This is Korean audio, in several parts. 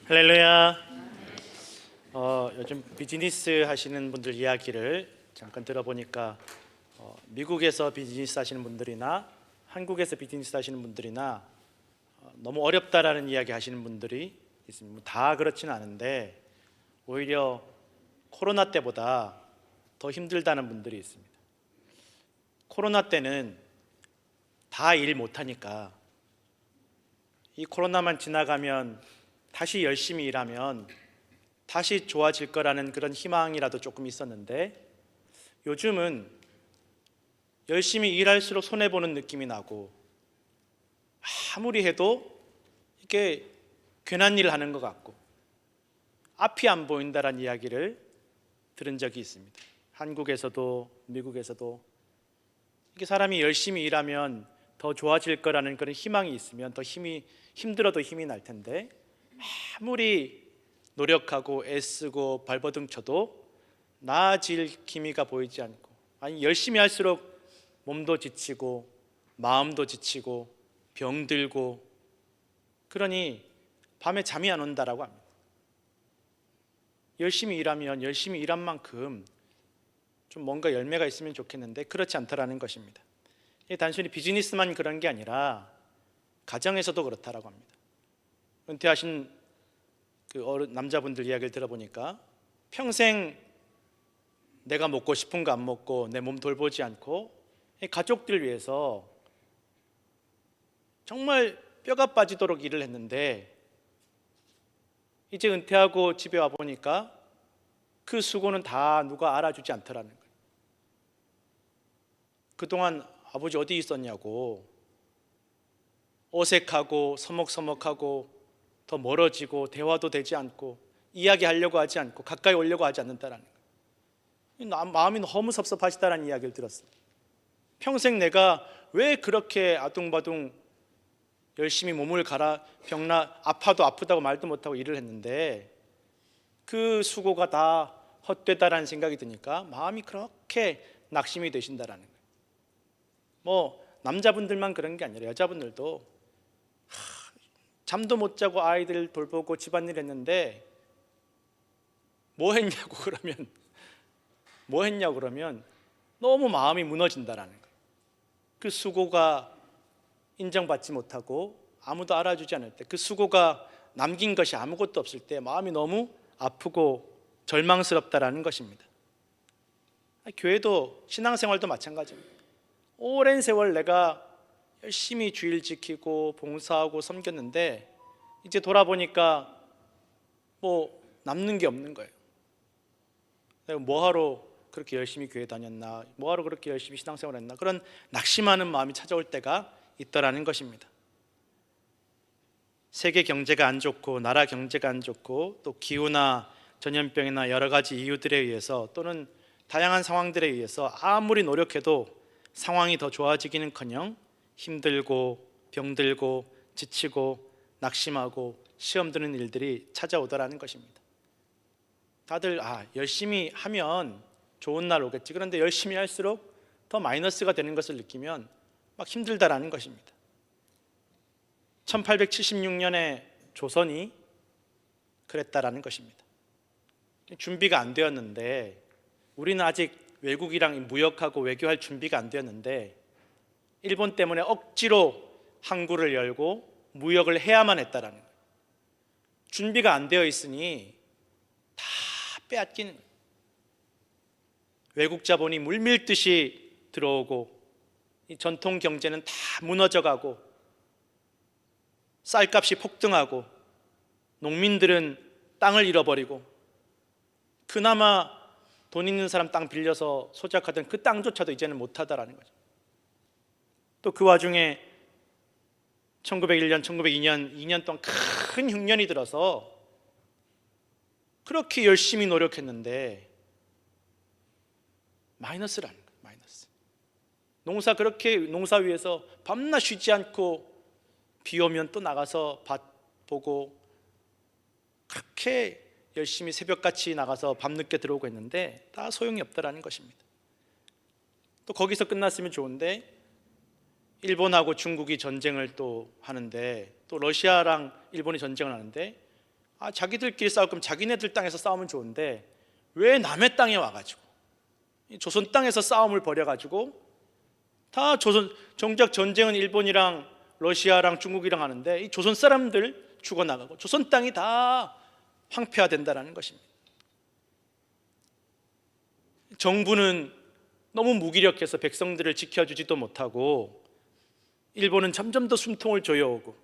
할렐루야. 요즘 비즈니스 하시는 분들 이야기를 잠깐 들어보니까 미국에서 비즈니스 하시는 분들이나 한국에서 비즈니스 하시는 분들이나 너무 어렵다라는 이야기 하시는 분들이 있습니다. 다 그렇지는 않은데 오히려 코로나 때보다 더 힘들다는 분들이 있습니다. 코로나 때는 다 일 못하니까 이 코로나만 지나가면 다시 열심히 일하면 다시 좋아질 거라는 그런 희망이라도 조금 있었는데, 요즘은 열심히 일할수록 손해보는 느낌이 나고 아무리 해도 이게 괜한 일을 하는 것 같고 앞이 안 보인다라는 이야기를 들은 적이 있습니다. 한국에서도 미국에서도 이게 사람이 열심히 일하면 더 좋아질 거라는 그런 희망이 있으면 더 힘들어도 힘이 날 텐데, 아무리 노력하고 애쓰고 발버둥 쳐도 나아질 기미가 보이지 않고, 아니 열심히 할수록 몸도 지치고 마음도 지치고 병들고, 그러니 밤에 잠이 안 온다라고 합니다. 열심히 일하면 열심히 일한 만큼 좀 뭔가 열매가 있으면 좋겠는데 그렇지 않다라는 것입니다. 단순히 비즈니스만 그런 게 아니라 가정에서도 그렇다라고 합니다. 은퇴하신 남자분들 이야기를 들어보니까 평생 내가 먹고 싶은 거 안 먹고 내 몸 돌보지 않고 가족들 위해서 정말 뼈가 빠지도록 일을 했는데, 이제 은퇴하고 집에 와 보니까 그 수고는 다 누가 알아주지 않더라는 거예요. 그동안 아버지 어디 있었냐고 어색하고 서먹서먹하고 더 멀어지고 대화도 되지 않고 이야기하려고 하지 않고 가까이 오려고 하지 않는다라는 거예요. 마음이 너무 섭섭하시다라는 이야기를 들었어요. 평생 내가 왜 그렇게 아둥바둥 열심히 몸을 갈아 아파도 아프다고 말도 못하고 일을 했는데 그 수고가 다 헛되다라는 생각이 드니까 마음이 그렇게 낙심이 되신다라는 거예요. 남자분들만 그런 게 아니라 여자분들도 잠도 못 자고 아이들 돌보고 집안일 했는데 뭐 했냐고 그러면 너무 마음이 무너진다라는 거예요. 그 수고가 인정받지 못하고 아무도 알아주지 않을 때, 그 수고가 남긴 것이 아무것도 없을 때 마음이 너무 아프고 절망스럽다라는 것입니다. 교회도 신앙생활도 마찬가지입니다. 오랜 세월 내가 열심히 주일 지키고 봉사하고 섬겼는데 이제 돌아보니까 남는 게 없는 거예요. 내가 뭐하러 그렇게 열심히 교회 다녔나, 뭐하러 그렇게 열심히 신앙생활 했나, 그런 낙심하는 마음이 찾아올 때가 있더라는 것입니다. 세계 경제가 안 좋고 나라 경제가 안 좋고 또 기후나 전염병이나 여러 가지 이유들에 의해서 또는 다양한 상황들에 의해서 아무리 노력해도 상황이 더 좋아지기는커녕 힘들고 병들고 지치고 낙심하고 시험 드는 일들이 찾아오더라는 것입니다. 다들 열심히 하면 좋은 날 오겠지, 그런데 열심히 할수록 더 마이너스가 되는 것을 느끼면 막 힘들다라는 것입니다. 1876년에 조선이 그랬다라는 것입니다. 준비가 안 되었는데, 우리는 아직 외국이랑 무역하고 외교할 준비가 안 되었는데 일본 때문에 억지로 항구를 열고 무역을 해야만 했다라는 거예요. 준비가 안 되어 있으니 다 빼앗기는 거예요. 외국 자본이 물밀듯이 들어오고 이 전통 경제는 다 무너져가고 쌀값이 폭등하고 농민들은 땅을 잃어버리고 그나마 돈 있는 사람 땅 빌려서 소작하던 그 땅조차도 이제는 못하다라는 거죠. 또 그 와중에 1901년, 1902년 2년 동안 큰 흉년이 들어서 그렇게 열심히 노력했는데 마이너스라는 거예요. 마이너스. 농사 위에서 밤낮 쉬지 않고 비 오면 또 나가서 밭 보고 그렇게 열심히 새벽같이 나가서 밤늦게 들어오고 했는데 다 소용이 없다라는 것입니다. 또 거기서 끝났으면 좋은데 일본하고 중국이 전쟁을 또 하는데, 또 러시아랑 일본이 전쟁을 하는데 자기들끼리 싸울 거면 자기네들 땅에서 싸우면 좋은데 왜 남의 땅에 와가지고 이 조선 땅에서 싸움을 벌여가지고 다 조선, 정작 전쟁은 일본이랑 러시아랑 중국이랑 하는데 이 조선 사람들 죽어나가고 조선 땅이 다 황폐화된다는 것입니다. 정부는 너무 무기력해서 백성들을 지켜주지도 못하고 일본은 점점 더 숨통을 조여오고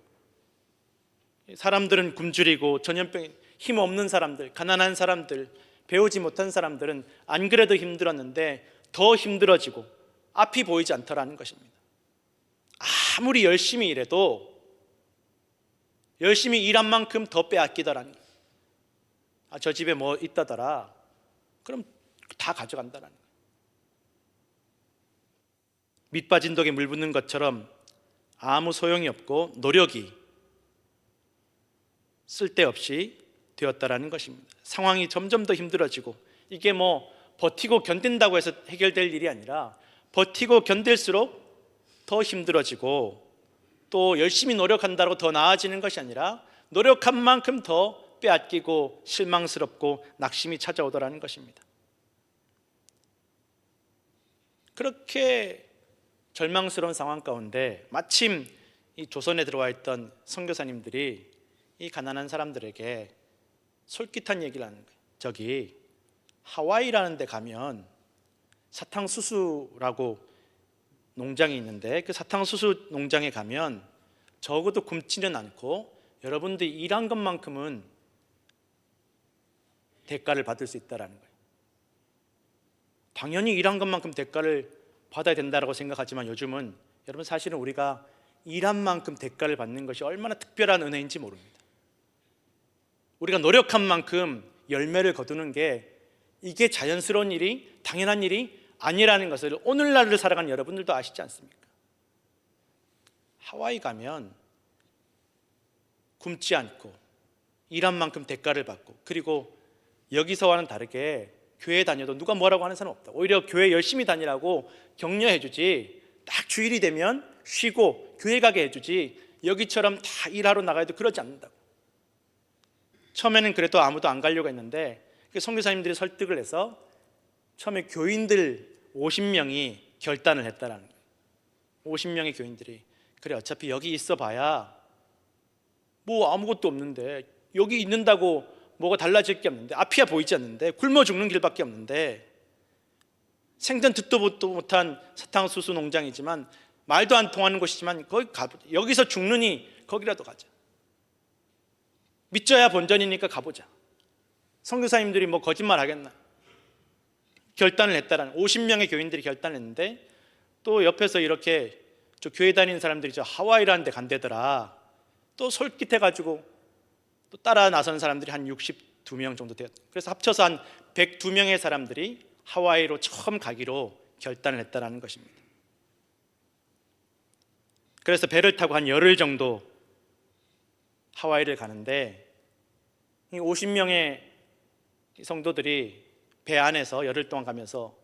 사람들은 굶주리고 전염병, 힘없는 사람들, 가난한 사람들, 배우지 못한 사람들은 안 그래도 힘들었는데 더 힘들어지고 앞이 보이지 않더라는 것입니다. 아무리 열심히 일해도 열심히 일한 만큼 더 빼앗기더라는 거예요. 저 집에 뭐 있다더라. 그럼 다 가져간다는 거예요. 밑 빠진 독에 물 붓는 것처럼 아무 소용이 없고 노력이 쓸데없이 되었다라는 것입니다. 상황이 점점 더 힘들어지고 이게 뭐 버티고 견딘다고 해서 해결될 일이 아니라 버티고 견딜수록 더 힘들어지고 또 열심히 노력한다고 더 나아지는 것이 아니라 노력한 만큼 더 빼앗기고 실망스럽고 낙심이 찾아오더라는 것입니다. 그렇게 절망스러운 상황 가운데 마침 이 조선에 들어와 있던 선교사님들이 이 가난한 사람들에게 솔깃한 얘기를 하는 거예요. 저기 하와이라는 데 가면 사탕수수라고 농장이 있는데 그 사탕수수 농장에 가면 적어도 굶지는 않고 여러분들이 일한 것만큼은 대가를 받을 수 있다는 거예요. 당연히 일한 것만큼 대가를 받아야 된다고 생각하지만 요즘은 여러분 사실은 우리가 일한 만큼 대가를 받는 것이 얼마나 특별한 은혜인지 모릅니다. 우리가 노력한 만큼 열매를 거두는 게 이게 자연스러운 일이 당연한 일이 아니라는 것을 오늘날을 살아가는 여러분들도 아시지 않습니까? 하와이 가면 굶지 않고 일한 만큼 대가를 받고 그리고 여기서와는 다르게 교회 다녀도 누가 뭐라고 하는 사람 없다. 오히려 교회 열심히 다니라고 격려해 주지 딱 주일이 되면 쉬고 교회 가게 해주지 여기처럼 다 일하러 나가야 도 그러지 않는다고. 처음에는 그래도 아무도 안 가려고 했는데 선교사님들이 설득을 해서 처음에 교인들 50명이 결단을 했다라는 거예요. 50명의 교인들이 그래 어차피 여기 있어 봐야 뭐 아무것도 없는데 여기 있는다고 뭐가 달라질 게 없는데 앞이야 보이지 않는데 굶어 죽는 길밖에 없는데 생전 듣도 보도 못한 사탕수수 농장이지만 말도 안 통하는 곳이지만 거기 가보자. 여기서 죽느니 거기라도 가자. 믿져야 본전이니까 가보자. 선교사님들이 뭐 거짓말 하겠나? 결단을 했다라는 50명의 교인들이 결단을 했는데 또 옆에서 이렇게 저 교회 다니는 사람들이 저 하와이라는 데 간대더라. 또 솔깃해가지고 또 따라 나서는 사람들이 한 62명 정도 되었다. 그래서 합쳐서 한 102명의 사람들이 하와이로 처음 가기로 결단을 했다라는 것입니다. 그래서 배를 타고 한 열흘 정도 하와이를 가는데 이 50명의 성도들이 배 안에서 열흘 동안 가면서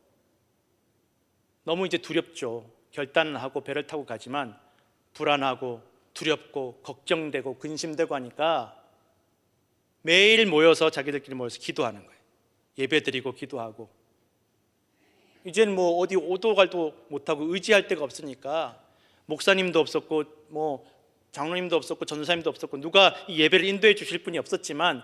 너무 이제 두렵죠. 결단을 하고 배를 타고 가지만 불안하고 두렵고 걱정되고 근심되고 하니까 매일 모여서 자기들끼리 모여서 기도하는 거예요. 예배드리고 기도하고 이제는 뭐 어디 오도 갈도 못하고 의지할 데가 없으니까 목사님도 없었고 뭐 장로님도 없었고 전도사님도 없었고 누가 이 예배를 인도해 주실 분이 없었지만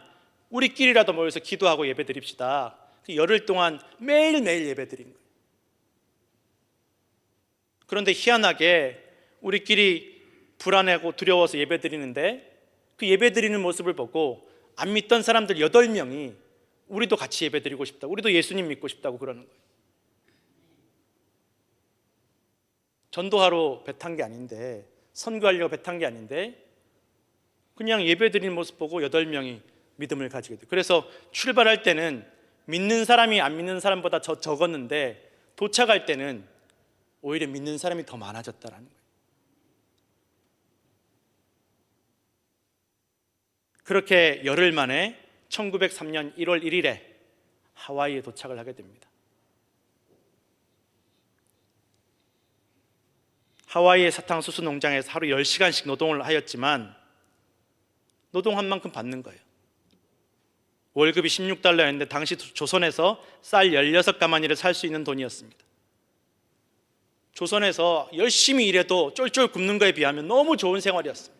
우리끼리라도 모여서 기도하고 예배드립시다. 열흘 동안 매일매일 예배드린 거예요. 그런데 희한하게 우리끼리 불안하고 두려워서 예배드리는데 그 예배드리는 모습을 보고 안 믿던 사람들 8명이 우리도 같이 예배드리고 싶다. 우리도 예수님 믿고 싶다고 그러는 거예요. 전도하러 배 탄 게 아닌데 선교하려고 배 탄 게 아닌데 그냥 예배드리는 모습 보고 8명이 믿음을 가지게 돼요. 그래서 출발할 때는 믿는 사람이 안 믿는 사람보다 적었는데 도착할 때는 오히려 믿는 사람이 더 많아졌다는 거예요. 그렇게 열흘 만에 1903년 1월 1일에 하와이에 도착을 하게 됩니다. 하와이의 사탕수수 농장에서 하루 10시간씩 노동을 하였지만 노동한 만큼 받는 거예요. 월급이 16달러였는데 당시 조선에서 쌀 16가마니를 살 수 있는 돈이었습니다. 조선에서 열심히 일해도 쫄쫄 굶는 거에 비하면 너무 좋은 생활이었습니다.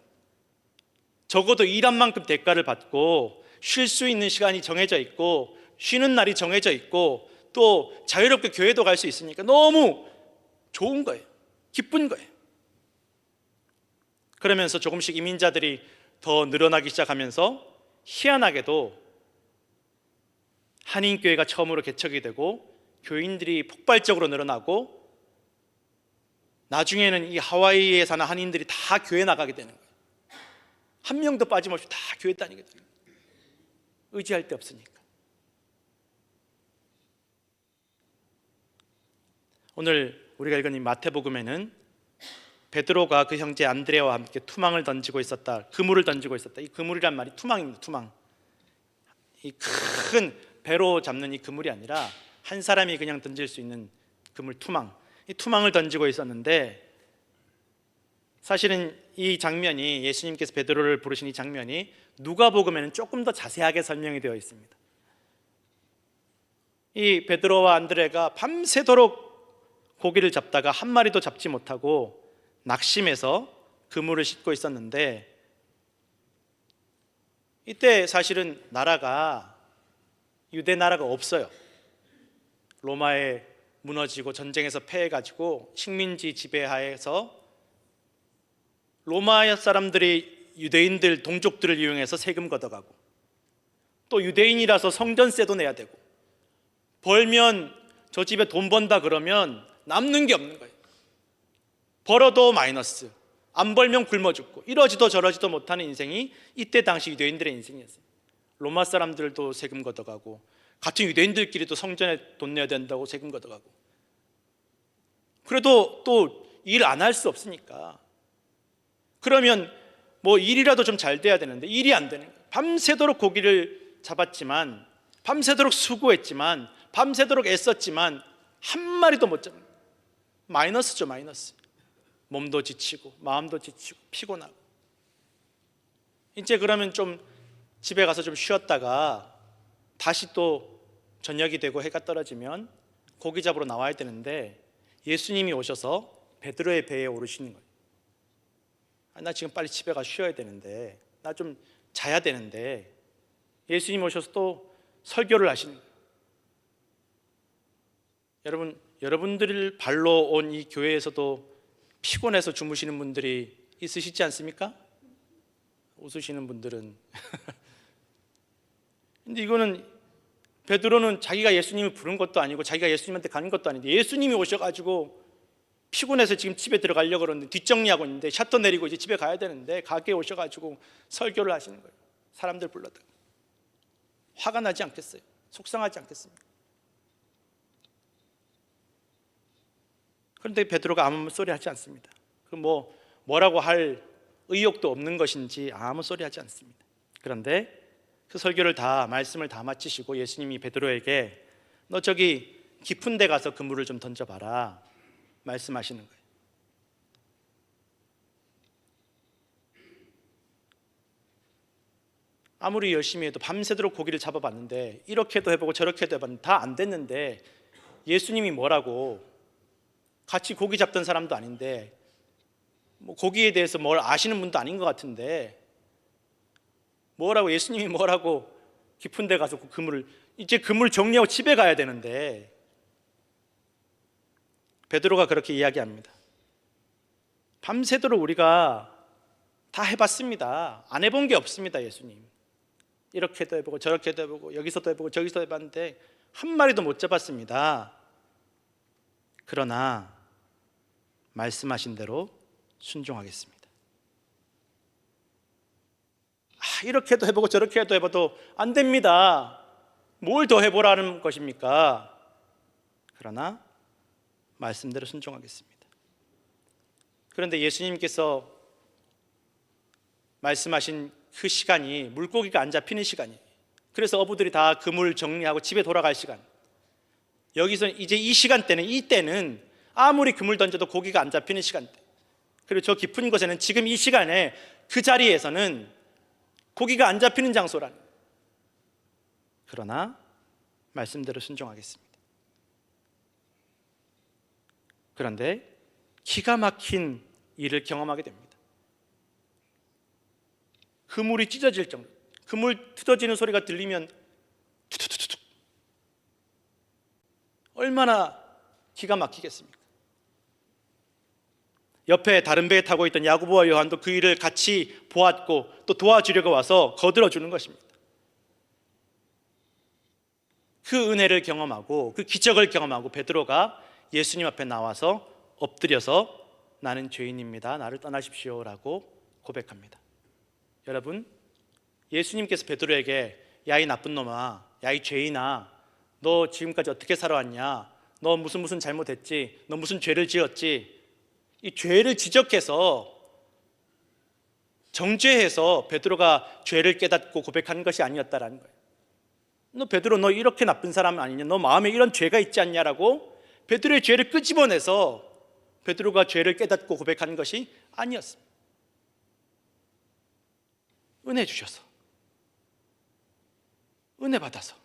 적어도 일한 만큼 대가를 받고 쉴 수 있는 시간이 정해져 있고 쉬는 날이 정해져 있고 또 자유롭게 교회도 갈 수 있으니까 너무 좋은 거예요. 기쁜 거예요. 그러면서 조금씩 이민자들이 더 늘어나기 시작하면서 희한하게도 한인교회가 처음으로 개척이 되고 교인들이 폭발적으로 늘어나고 나중에는 이 하와이에 사는 한인들이 다 교회 나가게 되는 거예요. 한 명도 빠짐없이 다 교회 다니게 돼요. 의지할 데 없으니까. 오늘 우리가 읽은 이 마태복음에는 베드로가 그 형제 안드레와 함께 투망을 던지고 있었다, 그물을 던지고 있었다. 이 그물이란 말이 투망입니다. 투망. 이 큰 배로 잡는 이 그물이 아니라 한 사람이 그냥 던질 수 있는 그물, 투망. 이 투망을 던지고 있었는데 사실은 이 장면이, 예수님께서 베드로를 부르신 이 장면이 누가복음에는 조금 더 자세하게 설명이 되어 있습니다. 이 베드로와 안드레가 밤새도록 고기를 잡다가 한 마리도 잡지 못하고 낙심해서 그물을 싣고 있었는데, 이때 사실은 나라가, 유대 나라가 없어요. 로마에 무너지고 전쟁에서 패해가지고 식민지 지배하에서 로마 사람들이 유대인들, 동족들을 이용해서 세금 걷어가고 또 유대인이라서 성전세도 내야 되고, 벌면 저 집에 돈 번다 그러면 남는 게 없는 거예요. 벌어도 마이너스, 안 벌면 굶어 죽고, 이러지도 저러지도 못하는 인생이 이때 당시 유대인들의 인생이었어요. 로마 사람들도 세금 걷어가고 같은 유대인들끼리도 성전에 돈 내야 된다고 세금 걷어가고, 그래도 또 일 안 할 수 없으니까 그러면 뭐 일이라도 좀 잘 돼야 되는데 일이 안 되는 거예요. 밤새도록 고기를 잡았지만, 밤새도록 수고했지만, 밤새도록 애썼지만 한 마리도 못 잡는 거예요. 마이너스죠, 마이너스. 몸도 지치고 마음도 지치고 피곤하고. 이제 그러면 좀 집에 가서 좀 쉬었다가 다시 또 저녁이 되고 해가 떨어지면 고기 잡으러 나와야 되는데 예수님이 오셔서 베드로의 배에 오르시는 거예요. 나 지금 빨리 집에 가서 쉬어야 되는데, 나 좀 자야 되는데, 예수님 오셔서 또 설교를 하시는 거예요. 여러분들 발로 온 이 교회에서도 피곤해서 주무시는 분들이 있으시지 않습니까? 웃으시는 분들은 근데 이거는, 베드로는 자기가 예수님을 부른 것도 아니고 자기가 예수님한테 가는 것도 아닌데 예수님이 오셔가지고 피곤해서 지금 집에 들어가려고 그러는데 뒷정리하고 있는데 셔터 내리고 이제 집에 가야 되는데 가게에 오셔가지고 설교를 하시는 거예요. 사람들 불러다가. 화가 나지 않겠어요? 속상하지 않겠습니까? 그런데 베드로가 아무 소리 하지 않습니다. 뭐라고 할 의욕도 없는 것인지 아무 소리 하지 않습니다. 그런데 그 설교를 다, 말씀을 다 마치시고 예수님이 베드로에게 너 저기 깊은 데 가서 그물을 좀 던져봐라 말씀하시는 거예요. 아무리 열심히 해도 밤새도록 고기를 잡아봤는데, 이렇게도 해보고 저렇게도 해봤는데 다 안 됐는데, 예수님이 뭐라고, 같이 고기 잡던 사람도 아닌데, 뭐 고기에 대해서 뭘 아시는 분도 아닌 것 같은데, 뭐라고, 예수님이 뭐라고 깊은 데 가서 그 그물을, 이제 그물 정리하고 집에 가야 되는데. 베드로가 그렇게 이야기합니다. 밤새도록 우리가 다 해봤습니다. 안 해본 게 없습니다. 예수님, 이렇게도 해보고 저렇게도 해보고 여기서도 해보고 저기서도 해봤는데 한 마리도 못 잡았습니다. 그러나 말씀하신 대로 순종하겠습니다. 이렇게도 해보고 저렇게도 해봐도 안 됩니다. 뭘 더 해보라는 것입니까? 그러나 말씀대로 순종하겠습니다. 그런데 예수님께서 말씀하신 그 시간이 물고기가 안 잡히는 시간이에요. 그래서 어부들이 다 그물 정리하고 집에 돌아갈 시간. 여기서 이제 이 시간대는, 이때는 아무리 그물 던져도 고기가 안 잡히는 시간대. 그리고 저 깊은 곳에는 지금 이 시간에 그 자리에서는 고기가 안 잡히는 장소라는. 그러나 말씀대로 순종하겠습니다. 그런데 기가 막힌 일을 경험하게 됩니다. 그물이 찢어질 정도, 그물 뜯어지는 소리가 들리면 투투투투, 얼마나 기가 막히겠습니까? 옆에 다른 배에 타고 있던 야고보와 요한도 그 일을 같이 보았고 또 도와주려고 와서 거들어주는 것입니다. 그 은혜를 경험하고 그 기적을 경험하고 베드로가 예수님 앞에 나와서 엎드려서 나는 죄인입니다, 나를 떠나십시오 라고 고백합니다. 여러분, 예수님께서 베드로에게 야 이 나쁜 놈아, 야 이 죄인아, 너 지금까지 어떻게 살아왔냐, 너 무슨 잘못했지, 너 무슨 죄를 지었지, 이 죄를 지적해서 정죄해서 베드로가 죄를 깨닫고 고백하는 것이 아니었다라는 거예요. 너 베드로, 너 이렇게 나쁜 사람 아니냐, 너 마음에 이런 죄가 있지 않냐라고 베드로의 죄를 끄집어내서 베드로가 죄를 깨닫고 고백하는 것이 아니었습니다. 은혜 주셔서, 은혜 받아서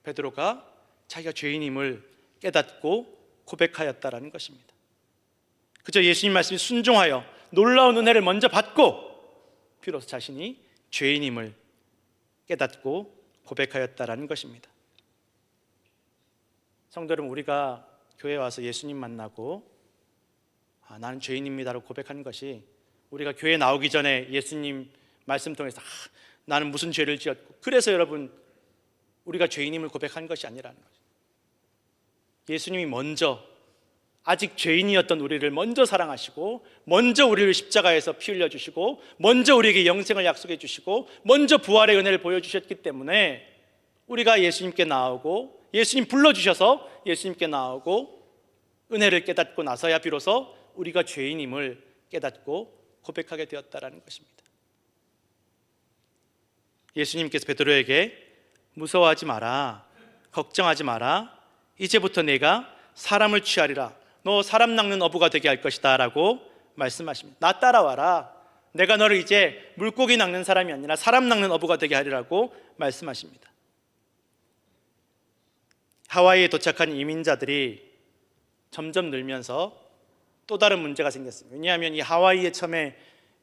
베드로가 자기가 죄인임을 깨닫고 고백하였다라는 것입니다. 그저 예수님 말씀에 순종하여 놀라운 은혜를 먼저 받고 비로소 자신이 죄인임을 깨닫고 고백하였다라는 것입니다. 성도 여러분, 우리가 교회에 와서 예수님 만나고 나는 죄인입니다라고 고백하는 것이, 우리가 교회에 나오기 전에 예수님 말씀 통해서 나는 무슨 죄를 지었고 그래서 여러분 우리가 죄인임을 고백한 것이 아니라는 거죠. 예수님이 먼저 아직 죄인이었던 우리를 먼저 사랑하시고 먼저 우리를 십자가에서 피 흘려주시고 먼저 우리에게 영생을 약속해 주시고 먼저 부활의 은혜를 보여주셨기 때문에 우리가 예수님께 나오고 예수님 불러주셔서 예수님께 나오고 은혜를 깨닫고 나서야 비로소 우리가 죄인임을 깨닫고 고백하게 되었다라는 것입니다. 예수님께서 베드로에게 무서워하지 마라, 걱정하지 마라, 이제부터 내가 사람을 취하리라, 너 사람 낚는 어부가 되게 할 것이다 라고 말씀하십니다. 나 따라와라, 내가 너를 이제 물고기 낚는 사람이 아니라 사람 낚는 어부가 되게 하리라고 말씀하십니다. 하와이에 도착한 이민자들이 점점 늘면서 또 다른 문제가 생겼습니다. 왜냐하면 이 하와이에 처음에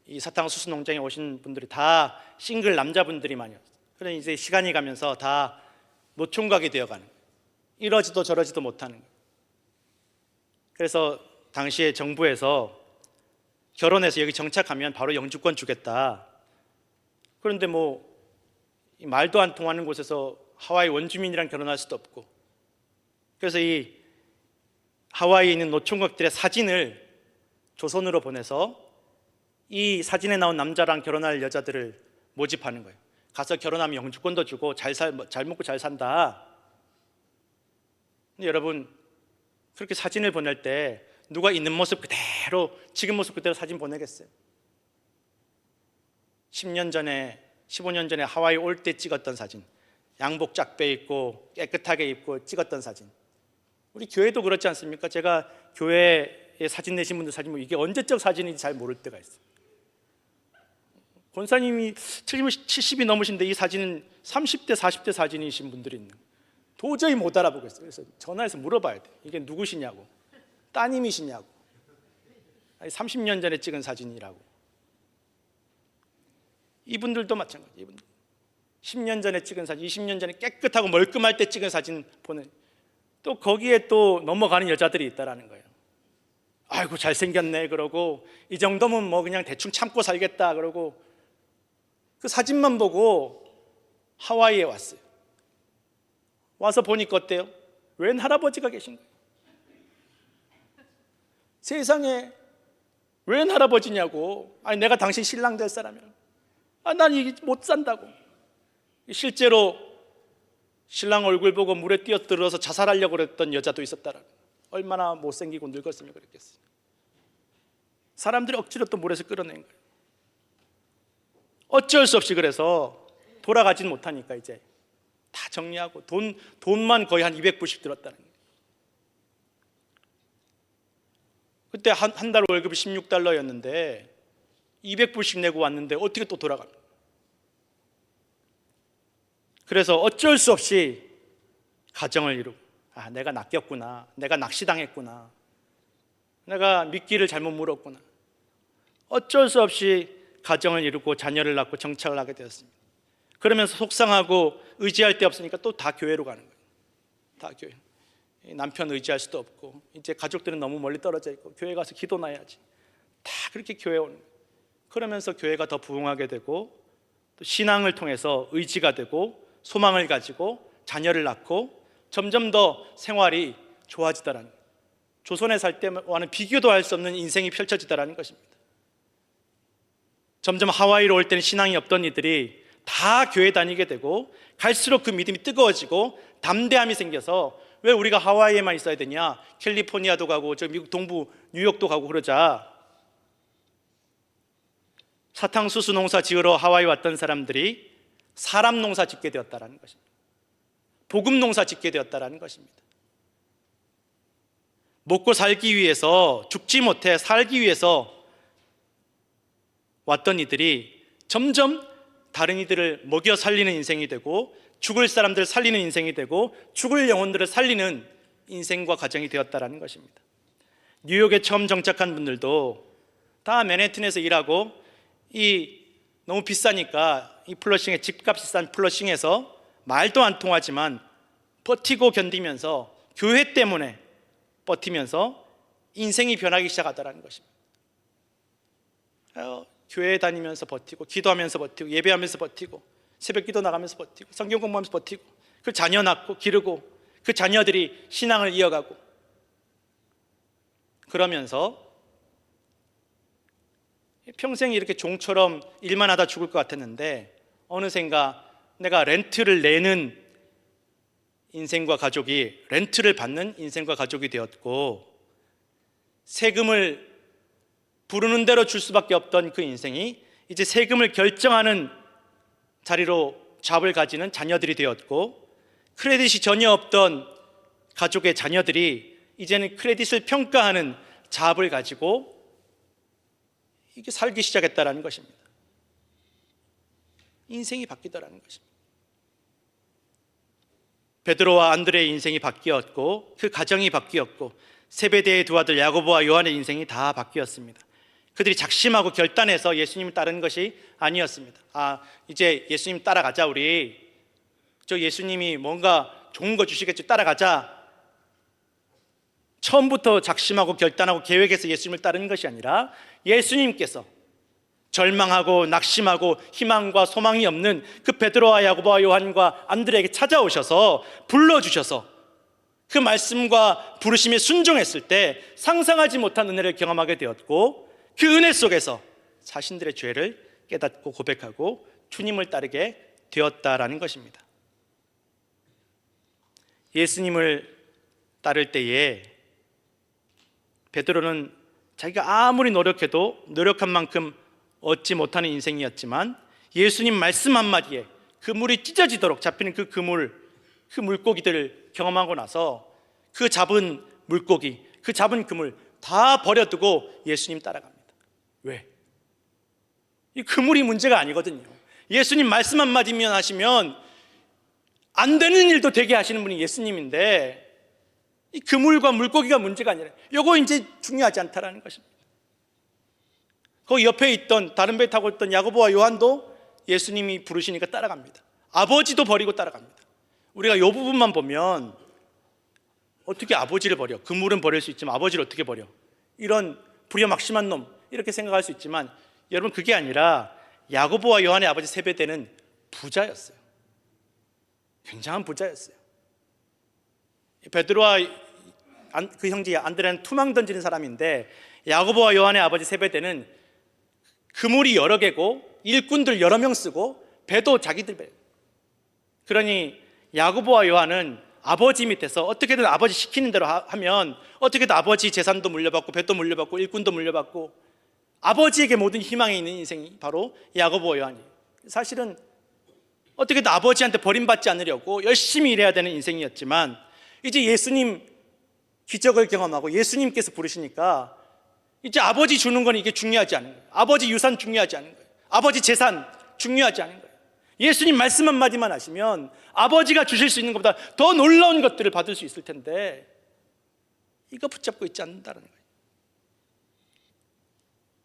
이 사탕수수 농장에 오신 분들이 다 싱글 남자분들이 많이 왔어요. 그러니 이제 시간이 가면서 다 노총각이 되어가는 거예요. 이러지도 저러지도 못하는 거예요. 그래서 당시에 정부에서 결혼해서 여기 정착하면 바로 영주권 주겠다. 그런데 뭐 말도 안 통하는 곳에서 하와이 원주민이랑 결혼할 수도 없고, 그래서 이 하와이에 있는 노총각들의 사진을 조선으로 보내서 이 사진에 나온 남자랑 결혼할 여자들을 모집하는 거예요. 가서 결혼하면 영주권도 주고 잘 먹고 잘 산다. 근데 여러분, 그렇게 사진을 보낼 때 누가 있는 모습 그대로, 지금 모습 그대로 사진 보내겠어요? 10년 전에 15년 전에 하와이 올 때 찍었던 사진, 양복 쫙 빼입고 깨끗하게 입고 찍었던 사진. 우리 교회도 그렇지 않습니까? 제가 교회에 사진 내신 분들 사진 보면 이게 언제적 사진인지 잘 모를 때가 있어요. 권사님이 70이 넘으신데 이 사진은 30대 40대 사진이신 분들이 있는 거예요. 도저히 못 알아보겠어요. 그래서 전화해서 물어봐야 돼요. 이게 누구시냐고, 따님이시냐고. 아니, 30년 전에 찍은 사진이라고. 이분들도 마찬가지예요. 이분들 10년 전에 찍은 사진, 20년 전에 깨끗하고 멀끔할 때 찍은 사진 보내, 또 거기에 또 넘어가는 여자들이 있다라는 거예요. 아이고 잘생겼네 그러고, 이 정도면 뭐 그냥 대충 참고 살겠다 그러고, 그 사진만 보고 하와이에 왔어요. 와서 보니까 어때요? 웬 할아버지가 계신 거예요. 세상에 웬 할아버지냐고. 아니 내가 당신 신랑 될 사람이라고. 난 이게 못 산다고. 실제로 신랑 얼굴 보고 물에 뛰어들어서 자살하려고 그랬던 여자도 있었다라고. 얼마나 못생기고 늙었으면 그랬겠어요. 사람들이 억지로 또 물에서 끌어낸 거예요. 어쩔 수 없이 그래서 돌아가지는 못하니까 이제 다 정리하고 돈만 거의 한 200불씩 들었다는 거예요. 그때 한 달 월급이 16달러였는데 200불씩 내고 왔는데 어떻게 또 돌아갑니까? 그래서 어쩔 수 없이 가정을 이루고, 내가 낚였구나, 내가 낚시당했구나, 내가 미끼를 잘못 물었구나, 어쩔 수 없이 가정을 이루고 자녀를 낳고 정착을 하게 되었습니다. 그러면서 속상하고 의지할 데 없으니까 또 다 교회로 가는 거예요. 다 교회. 남편 의지할 수도 없고, 이제 가족들은 너무 멀리 떨어져 있고, 교회 가서 기도나 해야지. 다 그렇게 교회 오는 거예요. 그러면서 교회가 더 부흥하게 되고, 또 신앙을 통해서 의지가 되고 소망을 가지고 자녀를 낳고 점점 더 생활이 좋아지더라는 거예요. 조선에 살 때와는 비교도 할 수 없는 인생이 펼쳐지더라는 것입니다. 점점 하와이로 올 때는 신앙이 없던 이들이 다 교회 다니게 되고, 갈수록 그 믿음이 뜨거워지고 담대함이 생겨서, 왜 우리가 하와이에만 있어야 되냐, 캘리포니아도 가고 저 미국 동부 뉴욕도 가고 그러자. 사탕수수 농사 지으러 하와이 왔던 사람들이 사람 농사 짓게 되었다는 것입니다. 복음 농사 짓게 되었다는 것입니다. 먹고 살기 위해서, 죽지 못해 살기 위해서 왔던 이들이 점점 다른 이들을 먹여 살리는 인생이 되고, 죽을 사람들을 살리는 인생이 되고, 죽을 영혼들을 살리는 인생과 가정이 되었다는 것입니다. 뉴욕에 처음 정착한 분들도 다 맨해튼에서 일하고, 너무 비싸니까 이 플러싱에, 집값이 싼 플러싱에서 말도 안 통하지만 버티고 견디면서, 교회 때문에 버티면서 인생이 변하기 시작하더라는 것입니다. 교회 다니면서 버티고, 기도하면서 버티고, 예배하면서 버티고, 새벽 기도 나가면서 버티고, 성경 공부하면서 버티고, 그 자녀 낳고 기르고, 그 자녀들이 신앙을 이어가고, 그러면서 평생 이렇게 종처럼 일만 하다 죽을 것 같았는데, 어느샌가 내가 렌트를 내는 인생과 가족이 렌트를 받는 인생과 가족이 되었고, 세금을 부르는 대로 줄 수밖에 없던 그 인생이 이제 세금을 결정하는 자리로 잡을 가지는 자녀들이 되었고, 크레딧이 전혀 없던 가족의 자녀들이 이제는 크레딧을 평가하는 잡을 가지고 이게 살기 시작했다는 것입니다. 인생이 바뀌더라는 것입니다. 베드로와 안드레의 인생이 바뀌었고, 그 가정이 바뀌었고, 세베대의 두 아들 야고보와 요한의 인생이 다 바뀌었습니다. 그들이 작심하고 결단해서 예수님을 따르는 것이 아니었습니다. 이제 예수님 따라가자, 우리 저 예수님이 뭔가 좋은 거 주시겠지, 따라가자. 처음부터 작심하고 결단하고 계획해서 예수님을 따르는 것이 아니라, 예수님께서 절망하고 낙심하고 희망과 소망이 없는 그 베드로와 야고보와 요한과 안드레에게 찾아오셔서 불러주셔서 그 말씀과 부르심에 순종했을 때 상상하지 못한 은혜를 경험하게 되었고, 그 은혜 속에서 자신들의 죄를 깨닫고 고백하고 주님을 따르게 되었다라는 것입니다. 예수님을 따를 때에 베드로는 자기가 아무리 노력해도 노력한 만큼 얻지 못하는 인생이었지만, 예수님 말씀 한마디에 그 물이 찢어지도록 잡히는 그 그물, 그 물고기들을 경험하고 나서 그 잡은 물고기, 그 잡은 그물 다 버려두고 예수님 따라갑니다. 왜? 이 그물이 문제가 아니거든요. 예수님 말씀 한마디면 하시면 안 되는 일도 되게 하시는 분이 예수님인데, 이 그물과 물고기가 문제가 아니라 이거 이제 중요하지 않다라는 것입니다. 거기 옆에 있던, 다른 배 타고 있던 야고보와 요한도 예수님이 부르시니까 따라갑니다. 아버지도 버리고 따라갑니다. 우리가 이 부분만 보면 어떻게 아버지를 버려? 그물은 버릴 수 있지만 아버지를 어떻게 버려? 이런 부려막심한 놈, 이렇게 생각할 수 있지만, 여러분 그게 아니라 야고보와 요한의 아버지 세베대는 부자였어요. 굉장한 부자였어요. 베드로와 그 형제 안드레는 투망 던지는 사람인데, 야고보와 요한의 아버지 세베대는 그물이 여러 개고 일꾼들 여러 명 쓰고 배도 자기들 배. 그러니 야고보와 요한은 아버지 밑에서 어떻게든 아버지 시키는 대로 하면 어떻게든 아버지 재산도 물려받고 배도 물려받고 일꾼도 물려받고, 아버지에게 모든 희망이 있는 인생이 바로 야고보와 요한이에요. 사실은 어떻게든 아버지한테 버림받지 않으려고 열심히 일해야 되는 인생이었지만, 이제 예수님 기적을 경험하고 예수님께서 부르시니까 이제 아버지 주는 건 이게 중요하지 않은 거예요. 아버지 유산 중요하지 않은 거예요. 아버지 재산 중요하지 않은 거예요. 예수님 말씀 한마디만 하시면 아버지가 주실 수 있는 것보다 더 놀라운 것들을 받을 수 있을 텐데 이거 붙잡고 있지 않는다는 거예요.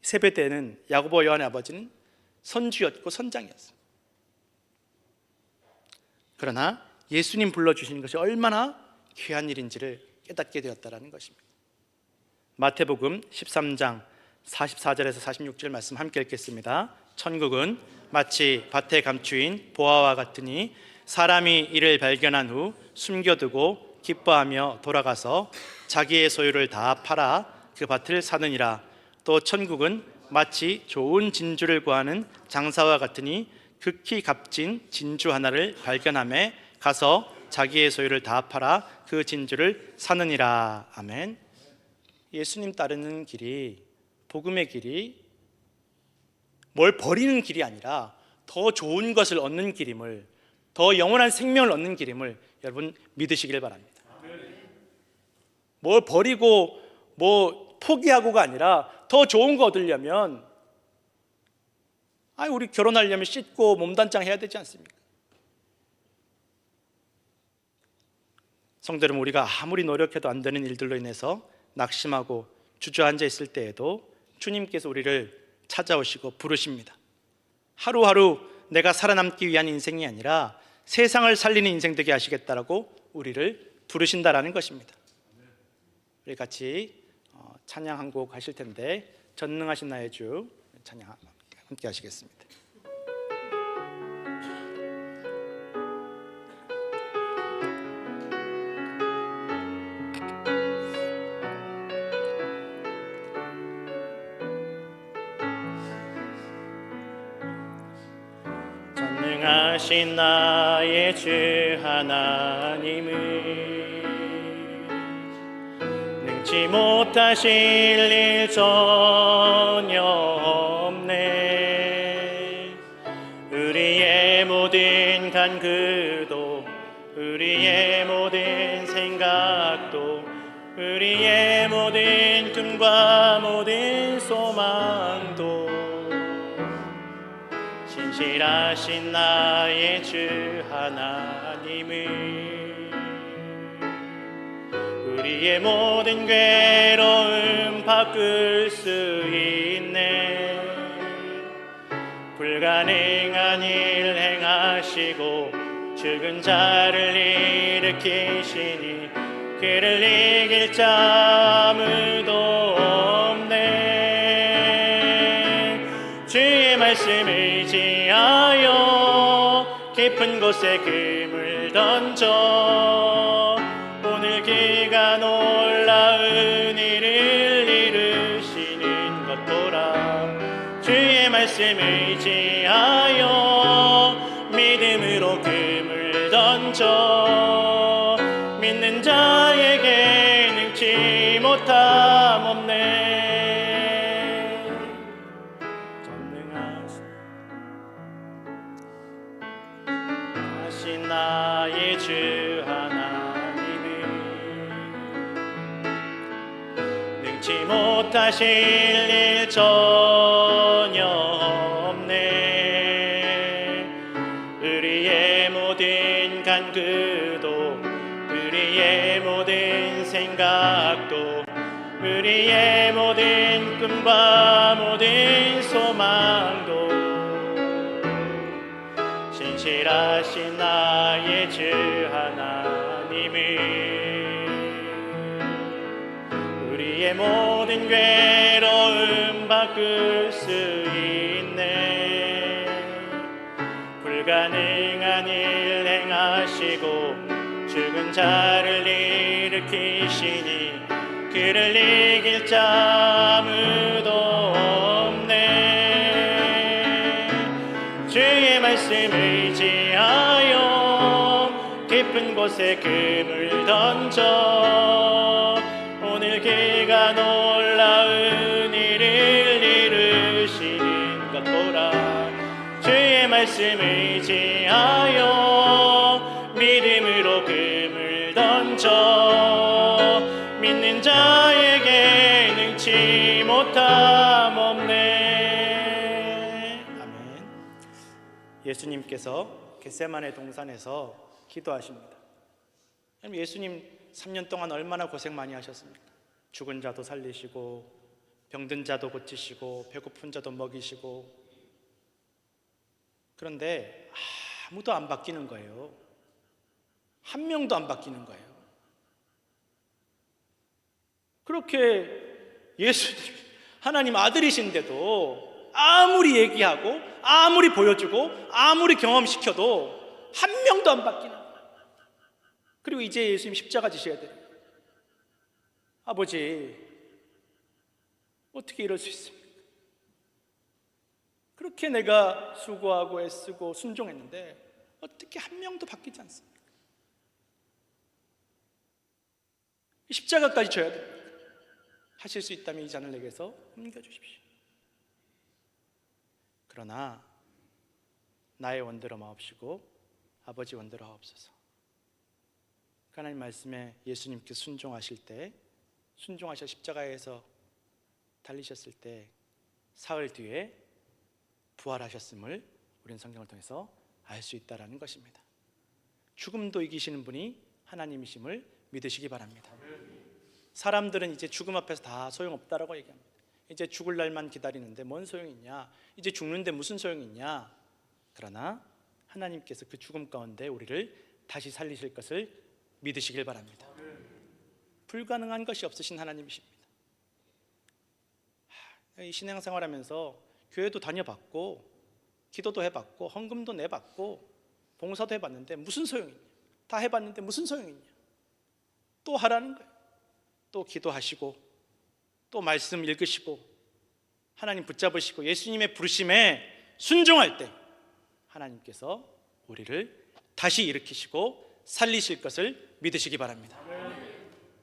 세베대는 야고보 요한의 아버지는 선주였고 선장이었어요. 그러나 예수님 불러주시는 것이 얼마나 귀한 일인지를 깨닫게 되었다는 것입니다. 마태복음 13장 44절에서 46절 말씀 함께 읽겠습니다. 천국은 마치 밭에 감추인 보화와 같으니 사람이 이를 발견한 후 숨겨두고 기뻐하며 돌아가서 자기의 소유를 다 팔아 그 밭을 사느니라. 또 천국은 마치 좋은 진주를 구하는 장사와 같으니 극히 값진 진주 하나를 발견하며 가서 자기의 소유를 다 팔아 그 진주를 사느니라. 아멘. 예수님 따르는 길이, 복음의 길이 뭘 버리는 길이 아니라 더 좋은 것을 얻는 길임을, 더 영원한 생명을 얻는 길임을 여러분 믿으시길 바랍니다. 뭘 버리고 뭐 포기하고가 아니라 더 좋은 거 얻으려면 우리 결혼하려면 씻고 몸단장 해야 되지 않습니까? 성도 여러분, 우리가 아무리 노력해도 안 되는 일들로 인해서 낙심하고 주저앉아 있을 때에도 주님께서 우리를 찾아오시고 부르십니다. 하루하루 내가 살아남기 위한 인생이 아니라 세상을 살리는 인생 되게 하시겠다라고 우리를 부르신다라는 것입니다. 우리 같이 찬양 한 곡 하실 텐데 전능하신 나의 주 찬양 함께 하시겠습니다. 전능하신 나의 주 하나님을 능치 못하실 일 전혀 없네. 우리의 모든 간구도 우리의 모든 생각도 우리의 모든 꿈과 모든 소망도 신실하신 나의 주 하나님을 우리의 모든 괴로움 바꿀 수 있네. 불가능한 일 행하시고 죽은 자를 일으키시니 그를 이길 자 아무도 없네. 주의 말씀 의지하여 깊은 곳에 금을 던져 오늘 그가 놀라운 일을 이루시는 것 보라. 주의 말씀 의지하여 믿음으로 금을 던져 믿는 자에게 능치 못함 없네. 전능하신 나의 주 하나님을 능치 못하실 일 전혀 없네. 우리의 모든 간구도 우리의 모든 생각도 우리의 모든 꿈과 모든 소망도 신실하신 나의 주 하나님을 우리의 모든 괴로움 바꿀 수 있네. 불가능한 일 행하시고 죽은 자를 일으키시니 그를 이길 자 아무도 없네. 주의 말씀 의지하여 깊은 곳에 금을 던져 오늘 그가 놀라운 일을 이루시는 것 보라. 주의 말씀 의지하여 믿음으로 금을 던져 믿는 자에게 능치 못함 없네. 아멘. 예수님께서 겟세마네 동산에서 기도하십니다. 예수님 3년 동안 얼마나 고생 많이 하셨습니까? 죽은 자도 살리시고 병든 자도 고치시고 배고픈 자도 먹이시고. 그런데 아무도 안 바뀌는 거예요. 한 명도 안 바뀌는 거예요. 그렇게 예수님 하나님 아들이신데도 아무리 얘기하고 아무리 보여주고 아무리 경험시켜도 한 명도 안 바뀌는 거예요. 그리고 이제 예수님 십자가 지셔야 돼요. 아버지, 어떻게 이럴 수 있습니까? 그렇게 내가 수고하고 애쓰고 순종했는데 어떻게 한 명도 바뀌지 않습니까? 십자가까지 져야 됩니다. 하실 수 있다면 이 잔을 내게서 옮겨주십시오. 그러나 나의 원대로 마옵시고 아버지 원대로 하옵소서. 하나님 말씀에 예수님께 순종하실 때, 순종하셔 십자가에서 달리셨을 때 사흘 뒤에 부활하셨음을 우리는 성경을 통해서 알 수 있다는 것입니다. 죽음도 이기시는 분이 하나님이심을 믿으시기 바랍니다. 사람들은 이제 죽음 앞에서 다 소용없다라고 얘기합니다. 이제 죽을 날만 기다리는데 뭔 소용이 있냐, 이제 죽는데 무슨 소용이 있냐. 그러나 하나님께서 그 죽음 가운데 우리를 다시 살리실 것을 믿으시길 바랍니다. 불가능한 것이 없으신 하나님이십니다. 이 신앙생활하면서 교회도 다녀봤고 기도도 해봤고 헌금도 내봤고 봉사도 해봤는데 무슨 소용이 있냐. 다 해봤는데 무슨 소용이 있냐. 또 하라는 거예요. 또 기도하시고 또 말씀 읽으시고 하나님 붙잡으시고 예수님의 부르심에 순종할 때 하나님께서 우리를 다시 일으키시고 살리실 것을 믿으시기 바랍니다.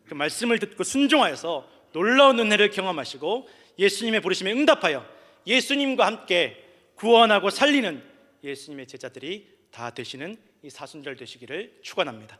그 말씀을 듣고 순종하여서 놀라운 은혜를 경험하시고 예수님의 부르심에 응답하여 예수님과 함께 구원하고 살리는 예수님의 제자들이 다 되시는 이 사순절 되시기를 축원합니다.